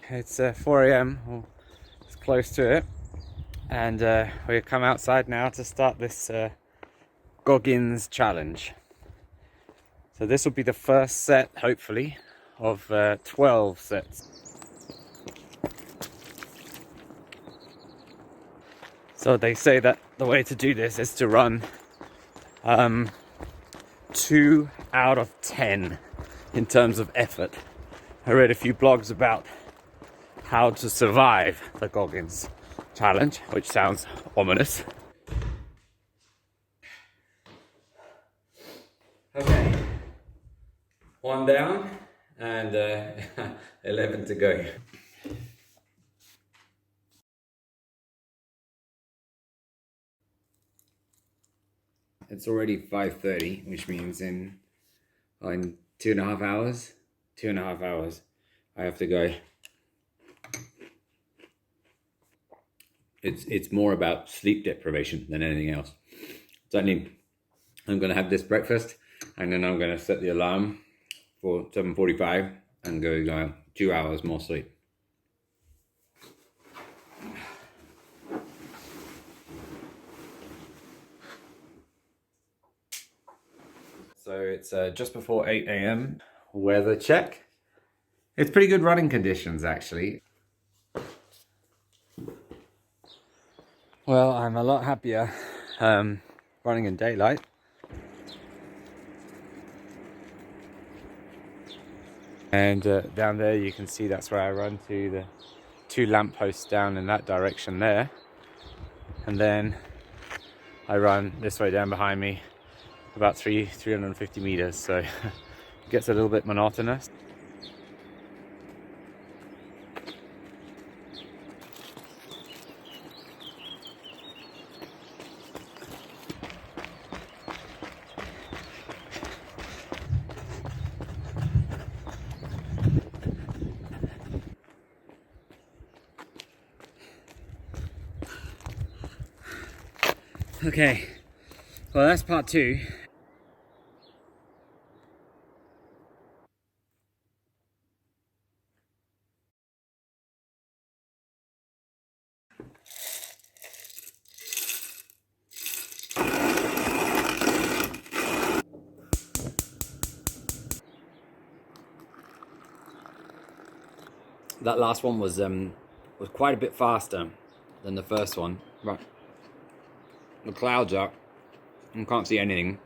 It's 4 a.m, or it's close to it, and we've come outside now to start this Goggins challenge. So this will be the first set, hopefully, of 12 sets. So they say that the way to do this is to run 2 out of 10 in terms of effort. I read a few blogs about how to survive the Goggins challenge, which sounds ominous. Okay, 1 down and 11 to go. It's already 5:30, which means in 2.5 hours, I have to go. It's more about sleep deprivation than anything else. So I'm going to have this breakfast, and then I'm going to set the alarm for 7:45 and go 2 hours more sleep. So it's just before 8 a.m. Weather check. It's pretty good running conditions, actually. Well, I'm a lot happier running in daylight. And down there you can see that's where I run to, the 2 lampposts down in that direction there. And then I run this way down behind me, about 350 meters, so it gets a little bit monotonous. Okay, well that's part 2. That last one was quite a bit faster than the first one. Right, the clouds are, you can't see anything.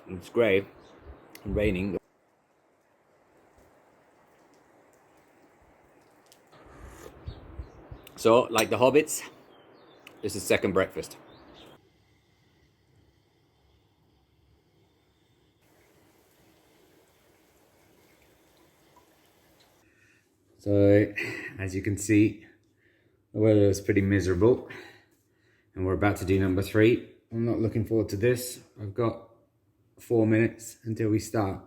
It's grey and raining. So, like the hobbits, this is second breakfast. So, as you can see, the weather is pretty miserable, and we're about to do number 3. I'm not looking forward to this. I've got 4 minutes until we start.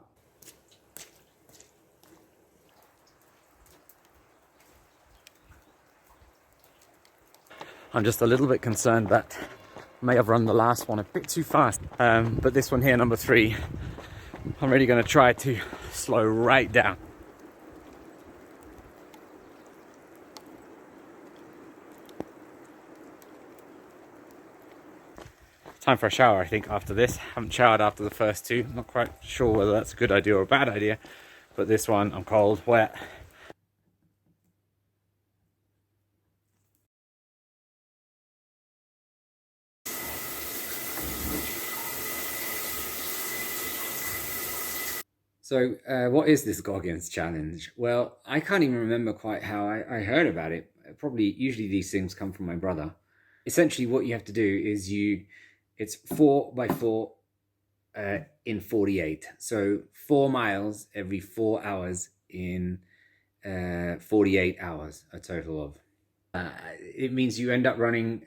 I'm just a little bit concerned that I may have run the last one a bit too fast. But this one here, number 3, I'm really going to try to slow right down. Time for a shower, I think, after this. Haven't showered after the first 2. Not quite sure whether that's a good idea or a bad idea, but this one, I'm cold, wet. So, what is this Goggins challenge? Well, I can't even remember quite how I heard about it. Probably, usually these things come from my brother. Essentially, what you have to do is it's 4 by 4 in 48. So 4 miles every 4 hours in 48 hours, a total of. It means you end up running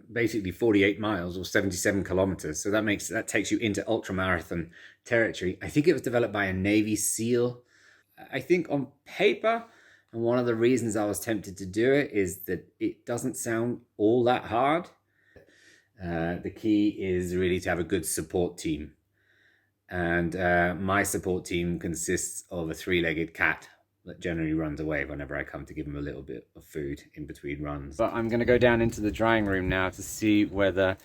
basically 48 miles or 77 kilometers. So that takes you into ultramarathon territory. I think it was developed by a Navy SEAL. I think on paper, and one of the reasons I was tempted to do it is that it doesn't sound all that hard. The key is really to have a good support team. And my support team consists of a three-legged cat that generally runs away whenever I come to give him a little bit of food in between runs. But I'm going to go down into the drying room now to see whether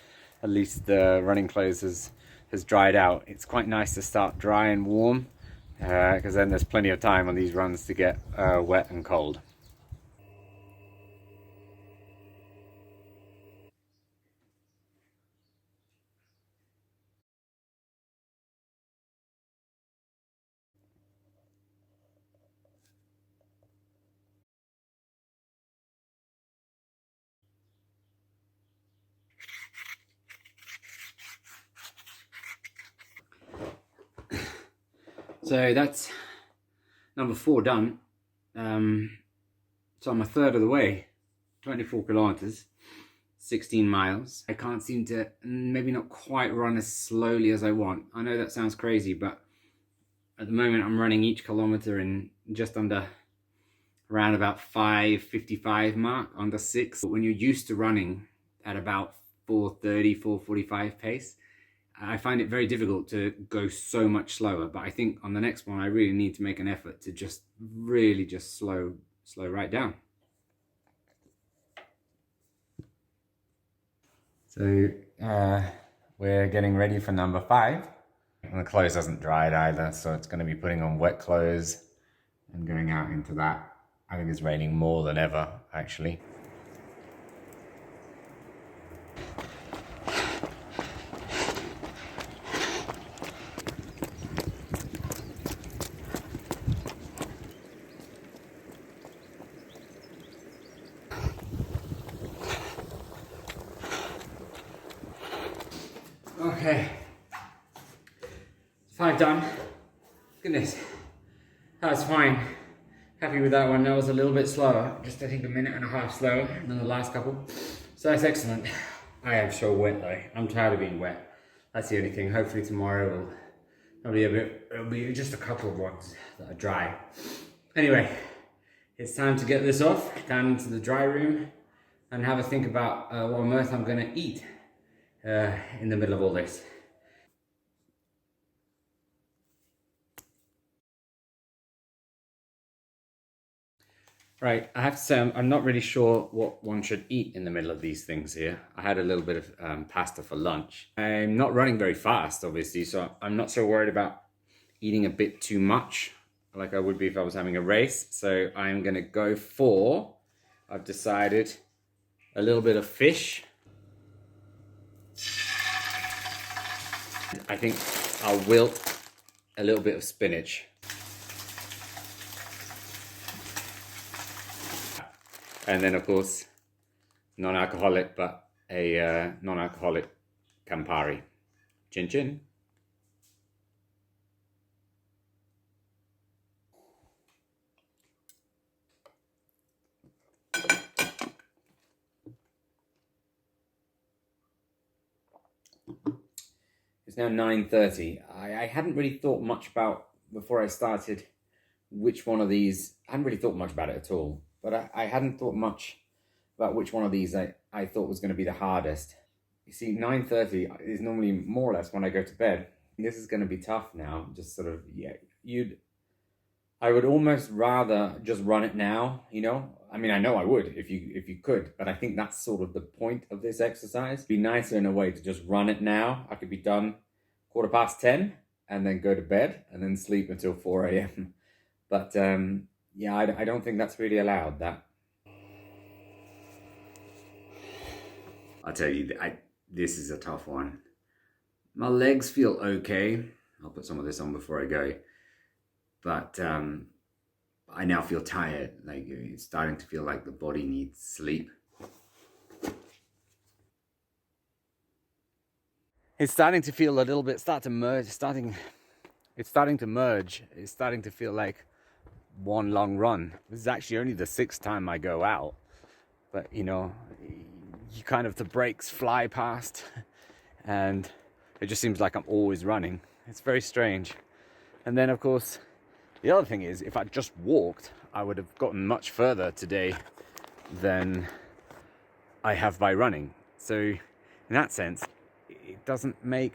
at least the running clothes has dried out. It's quite nice to start dry and warm because then there's plenty of time on these runs to get wet and cold. So that's number 4 done. So I'm a third of the way, 24 kilometers, 16 miles. I can't seem to, maybe not quite run as slowly as I want. I know that sounds crazy, but at the moment I'm running each kilometer in just under, around about 5:55 mark, under 6. But when you're used to running at about 4:30, 4:45 pace, I find it very difficult to go so much slower. But I think on the next one, I really need to make an effort to just really just slow right down. So we're getting ready for number 5. And the clothes hasn't dried either, so it's going to be putting on wet clothes and going out into that. I think it's raining more than ever, actually. Okay, 5 done. Goodness, that was fine. Happy with that one. That was a little bit slower, just I think a minute and a half slower than the last couple. So that's excellent. I am so wet though. I'm tired of being wet. That's the only thing. Hopefully tomorrow it'll be just a couple of ones that are dry. Anyway, it's time to get this off, down into the dry room, and have a think about what on earth I'm gonna eat in the middle of all this. Right, I have to say I'm not really sure what one should eat in the middle of these things here. I had a little bit of pasta for lunch. I'm not running very fast, obviously, so I'm not so worried about eating a bit too much like I would be if I was having a race. So I'm gonna go for, I've decided, a little bit of fish. I think I'll wilt a little bit of spinach. And then, of course, non-alcoholic, but a non-alcoholic Campari. Chin chin. It's now 9:30. I hadn't really thought much about, before I started, which one of these, I hadn't really thought much about it at all. But I hadn't thought much about which one of these I thought was going to be the hardest. You see, 9:30 is normally more or less when I go to bed. This is going to be tough now. Just sort of, yeah, I would almost rather just run it now, you know? I mean, I know I would if you could, but I think that's sort of the point of this exercise. It'd be nicer in a way to just run it now. I could be done 10:15 and then go to bed and then sleep until 4 a.m. But yeah, I don't think that's really allowed, that. I'll tell you, this is a tough one. My legs feel okay. I'll put some of this on before I go. but I now feel tired. Like it's starting to feel like the body needs sleep. It's starting to feel a little bit, it's starting to merge. It's starting to feel like one long run. This is actually only the 6th time I go out, but you know, you kind of, the brakes fly past and it just seems like I'm always running. It's very strange. And then of course, the other thing is, if I just walked, I would have gotten much further today than I have by running. So in that sense, it doesn't make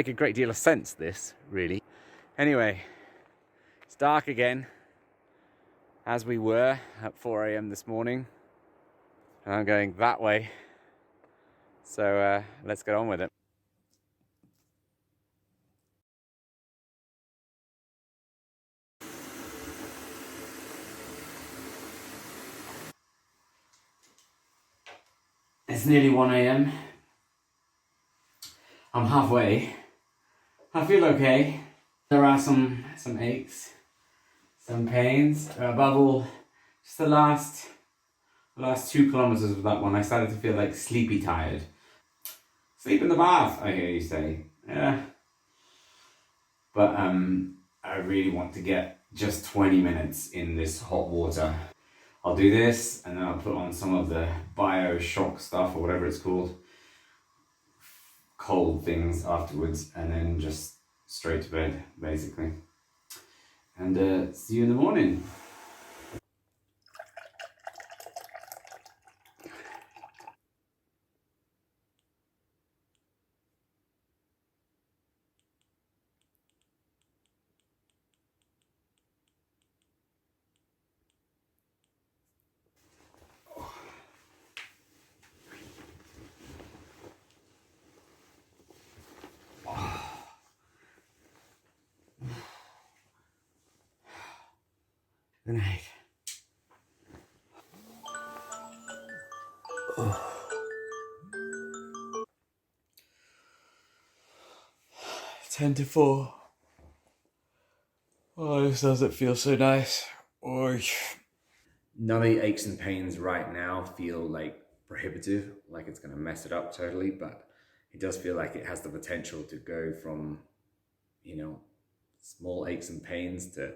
a great deal of sense, this, really. Anyway, it's dark again, as we were at 4 a.m. this morning, and I'm going that way. So let's get on with it. It's nearly 1 a.m. I'm halfway. I feel okay. There are some aches, some pains. Above all, just the last 2 kilometers of that one, I started to feel like sleepy tired. Sleep in the bath, I hear you say. Yeah. But I really want to get just 20 minutes in this hot water. I'll do this and then I'll put on some of the BioShock stuff or whatever it's called. Cold things afterwards, and then just straight to bed, basically. And see you in the morning. Good night. 10 to 4. Oh, this doesn't feel so nice. Oy. None of the aches and pains right now feel like prohibitive, like it's going to mess it up totally, but it does feel like it has the potential to go from, you know, small aches and pains to,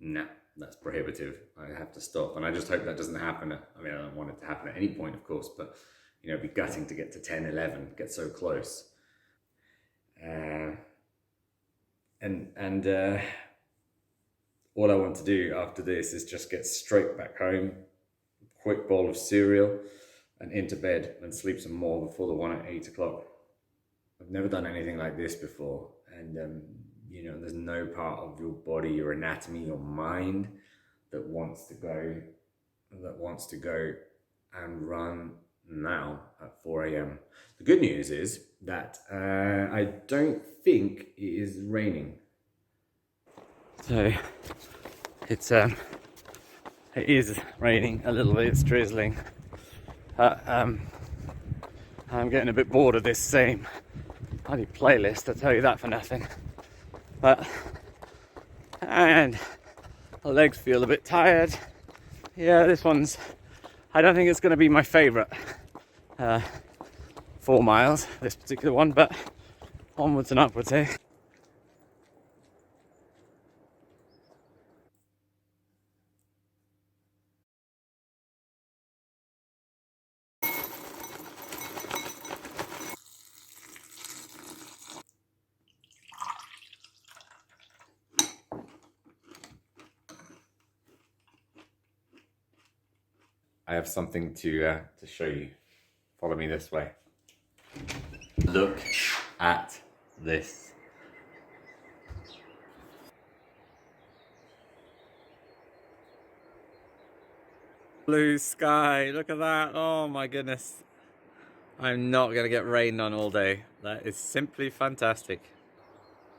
nah, that's prohibitive. I have to stop. And I just hope that doesn't happen. I mean, I don't want it to happen at any point, of course, but, you know, it'd be gutting to get to 10, 11, get so close. And all I want to do after this is just get straight back home, quick bowl of cereal, and into bed and sleep some more before the one at 8 o'clock. I've never done anything like this before, and you know, there's no part of your body, your anatomy, your mind that wants to go and run now at 4 a.m. The good news is that I don't think it is raining. So it is raining a little bit. It's drizzling. I'm getting a bit bored of this same bloody playlist, I'll tell you that for nothing. And the legs feel a bit tired. Yeah, this one's, I don't think it's going to be my favorite 4 miles, this particular one, but onwards and upwards, eh? I have something to show you. Follow me this way. Look at this. Blue sky, look at that. Oh my goodness. I'm not gonna get rained on all day. That is simply fantastic.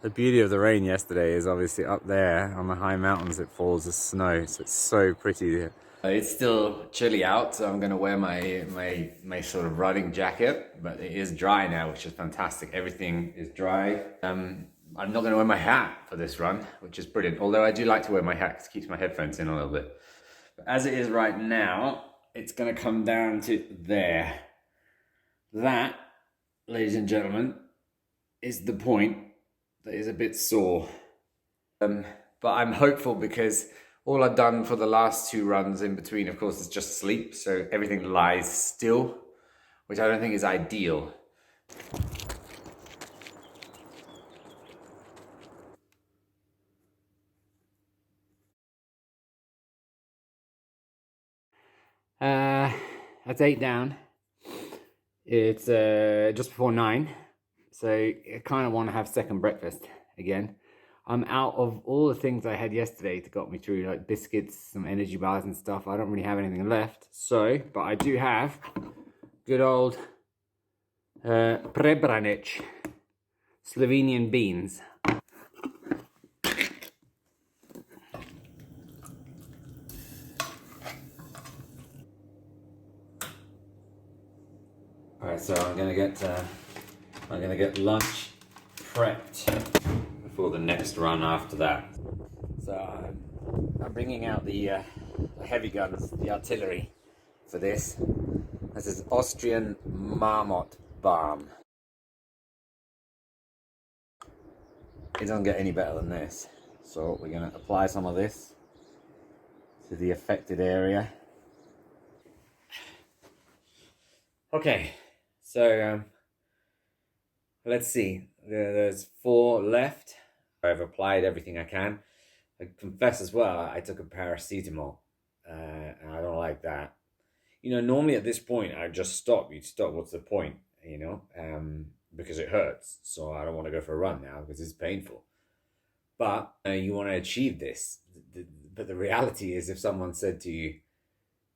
The beauty of the rain yesterday is obviously up there on the high mountains it falls as snow, so it's so pretty. It's still chilly out, so I'm gonna wear my sort of running jacket, but it is dry now, which is fantastic. Everything is dry. I'm not going to wear my hat for this run, which is brilliant. Although I do like to wear my hat because it keeps my headphones in a little bit. But as it is right now, it's going to come down to there. That, ladies and gentlemen, is the point that is a bit sore. But I'm hopeful because all I've done for the last 2 runs in between, of course, is just sleep. So everything lies still, which I don't think is ideal. That's 8 down. It's just before 9. So I kind of want to have second breakfast again. I'm out of all the things I had yesterday that got me through, like biscuits, some energy bars and stuff. I don't really have anything left. So, but I do have good old prebranic Slovenian beans. All right, so I'm gonna get lunch prepped before the next run after that. So I'm bringing out the heavy guns, the artillery for this. This is Austrian Marmot Balm. It doesn't get any better than this. So we're gonna apply some of this to the affected area. Okay, so let's see. There's 4 left. I've applied everything I can. I confess as well, I took a paracetamol, and I don't like that. You know, normally at this point, I'd just stop. You'd stop. What's the point? You know, because it hurts. So I don't want to go for a run now because it's painful. But you want to achieve this. But the reality is, if someone said to you,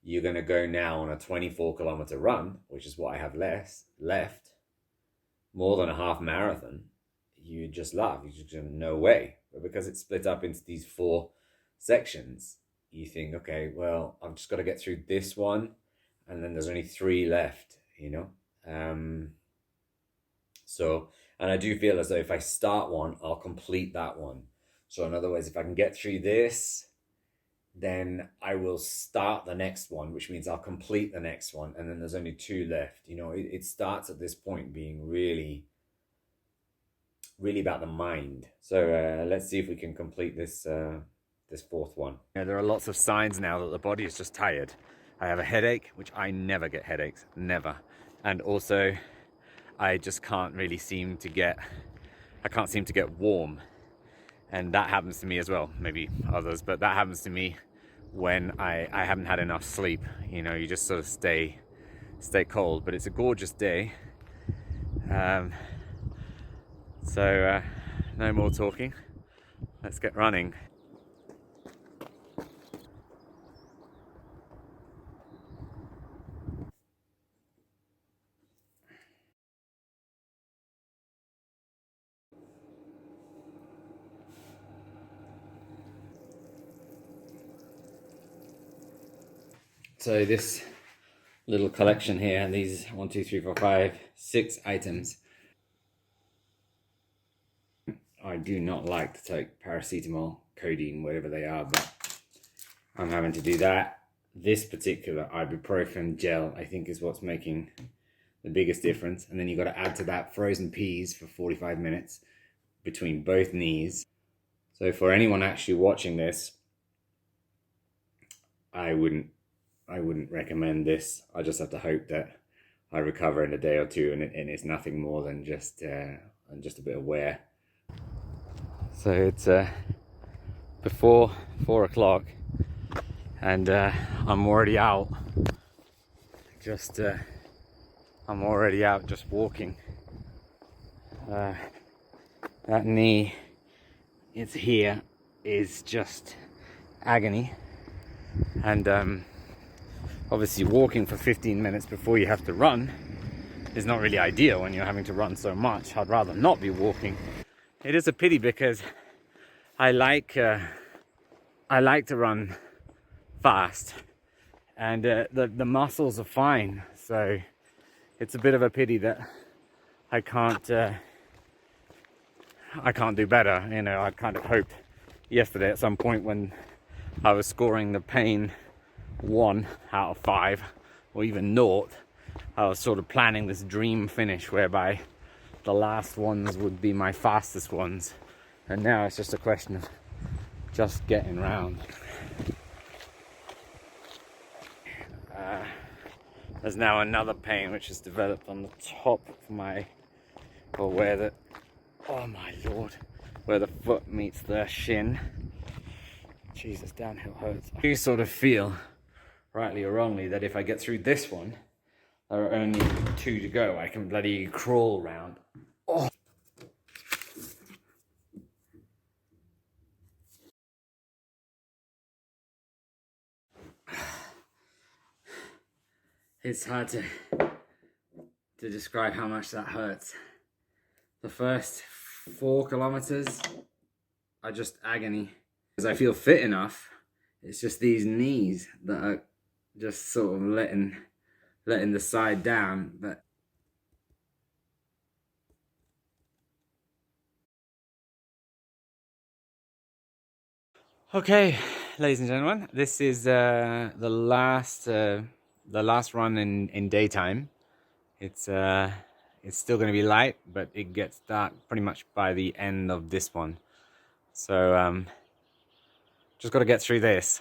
you're going to go now on a 24-kilometer run, which is what I have left, more than a half marathon, you just laugh. You just no way. But because it's split up into these 4 sections, you think, okay, well, I've just got to get through this one, and then there's only 3 left, you know? So, and I do feel as though if I start one, I'll complete that one. So in other words, if I can get through this, then I will start the next one, which means I'll complete the next one, and then there's only 2 left. You know, it starts at this point being really about the mind. So let's see if we can complete this this 4th one. Yeah, there are lots of signs now that the body is just tired. I have a headache, which I never get headaches, never. And also, I just can't really seem to get warm. And that happens to me as well, maybe others, but that happens to me when I haven't had enough sleep. You know, you just sort of stay cold, but it's a gorgeous day. So no more talking. Let's get running. So this little collection here, these 1, 2, 3, 4, 5, 6 items. I do not like to take paracetamol, codeine, whatever they are, but I'm having to do that. This particular ibuprofen gel, I think, is what's making the biggest difference. And then you've got to add to that frozen peas for 45 minutes between both knees. So for anyone actually watching this, I wouldn't recommend this. I just have to hope that I recover in a day or 2, and it's nothing more than just a bit of wear. So it's before 4 o'clock, and I'm already out. I'm already out just walking. That knee, it's here, is just agony. And obviously walking for 15 minutes before you have to run is not really ideal when you're having to run so much. I'd rather not be walking. It is a pity because I like to run fast, and the muscles are fine. So it's a bit of a pity that I can't I can't do better. You know, I kind of hoped yesterday at some point when I was scoring the pain 1 out of 5 or even 0, I was sort of planning this dream finish whereby the last ones would be my fastest ones, and now it's just a question of just getting round. There's now another pain which has developed on the top of my, or where the, oh my lord, where the foot meets the shin. Jesus, downhill hurts. I do sort of feel, rightly or wrongly, that if I get through this one, there are only 2 to go. I can bloody crawl round. Oh. It's hard to describe how much that hurts. The first 4 kilometers are just agony. Because I feel fit enough, it's just these knees that are just sort of letting the side down. But okay, ladies and gentlemen, this is the last run in daytime. It's still going to be light, but it gets dark pretty much by the end of this one. So just got to get through this.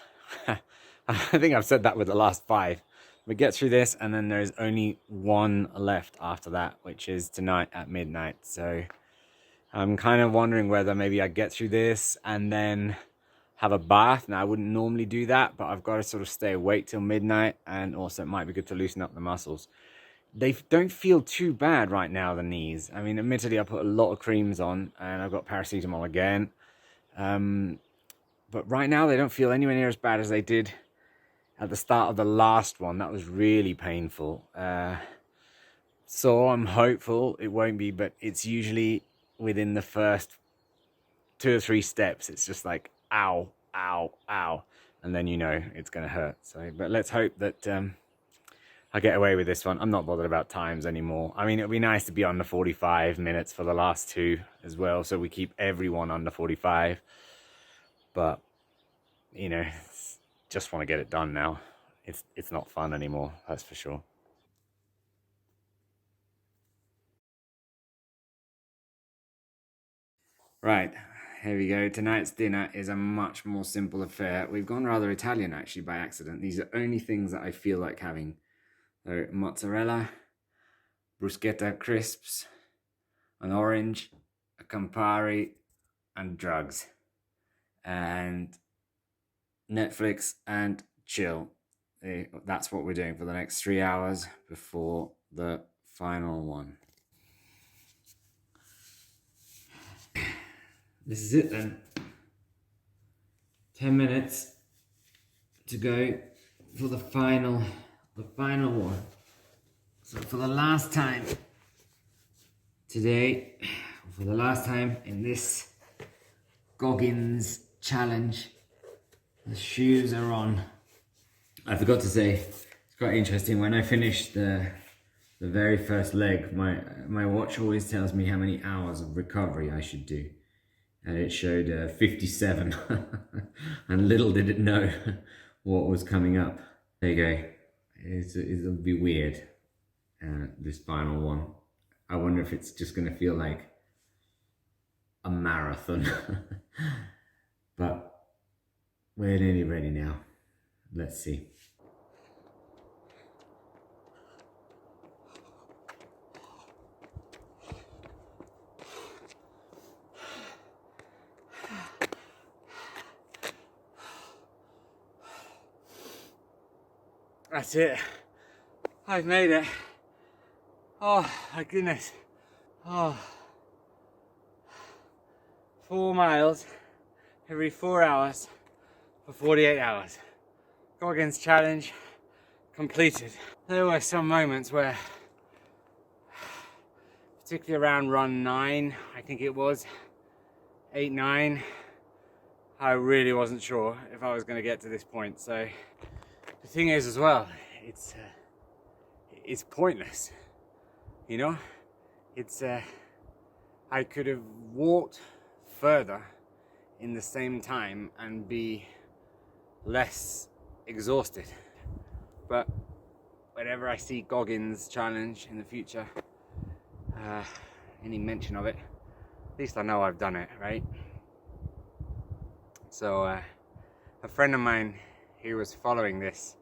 I think I've said that with the last 5. We get through this, and then there's only 1 left after that, which is tonight at midnight. So I'm kind of wondering whether maybe I get through this and then have a bath. Now, I wouldn't normally do that, but I've got to sort of stay awake till midnight, and also it might be good to loosen up the muscles. They don't feel too bad right now, the knees. I mean, admittedly, I put a lot of creams on, and I've got paracetamol again. But right now, they don't feel anywhere near as bad as they did at the start of the last one. That was really painful. So I'm hopeful it won't be, but it's usually within the first 2 or 3 steps. It's just like, ow, ow, ow. And then you know it's going to hurt. So, but let's hope that I get away with this one. I'm not bothered about times anymore. I mean, it'd be nice to be under 45 minutes for the last 2 as well, so we keep everyone under 45. But, you know, just want to get it done now. It's not fun anymore, that's for sure. Right, here we go. Tonight's dinner is a much more simple affair. We've gone rather Italian, actually, by accident. These are only things that I feel like having. So, mozzarella, bruschetta crisps, an orange, a Campari, and drugs. And Netflix and chill. That's what we're doing for the next 3 hours before the final one. This is it then. 10 minutes to go for the final one. So for the last time today, for the last time in this Goggins challenge, the shoes are on. I forgot to say, it's quite interesting. When I finished the very first leg, my watch always tells me how many hours of recovery I should do. And it showed 57. And little did it know what was coming up. There you go. It'll be weird, this final one. I wonder if it's just going to feel like a marathon. But we're nearly ready now. Let's see. That's it. I've made it. Oh my goodness. Oh. 4 miles every 4 hours for 48 hours. Goggins challenge completed. There were some moments where, particularly around run 9, I think it was, 8, 9, I really wasn't sure if I was going to get to this point. So the thing is as well, it's pointless, you know? It's I could have walked further in the same time and be less exhausted. But whenever I see Goggins challenge in the future, any mention of it, at least I know I've done it, right? So a friend of mine who was following this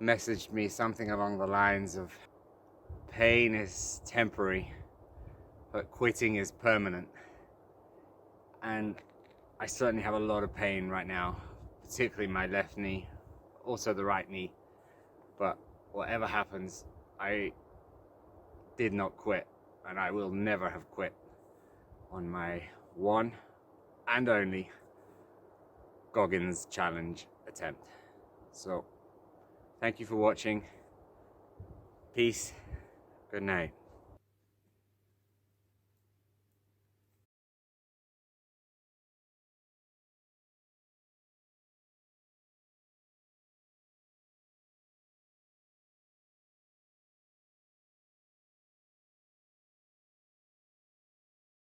messaged me something along the lines of, pain is temporary, but quitting is permanent. And I certainly have a lot of pain right now, particularly my left knee, also the right knee. But whatever happens, I did not quit, and I will never have quit on my one and only Goggins challenge attempt. So thank you for watching. Peace. Good night.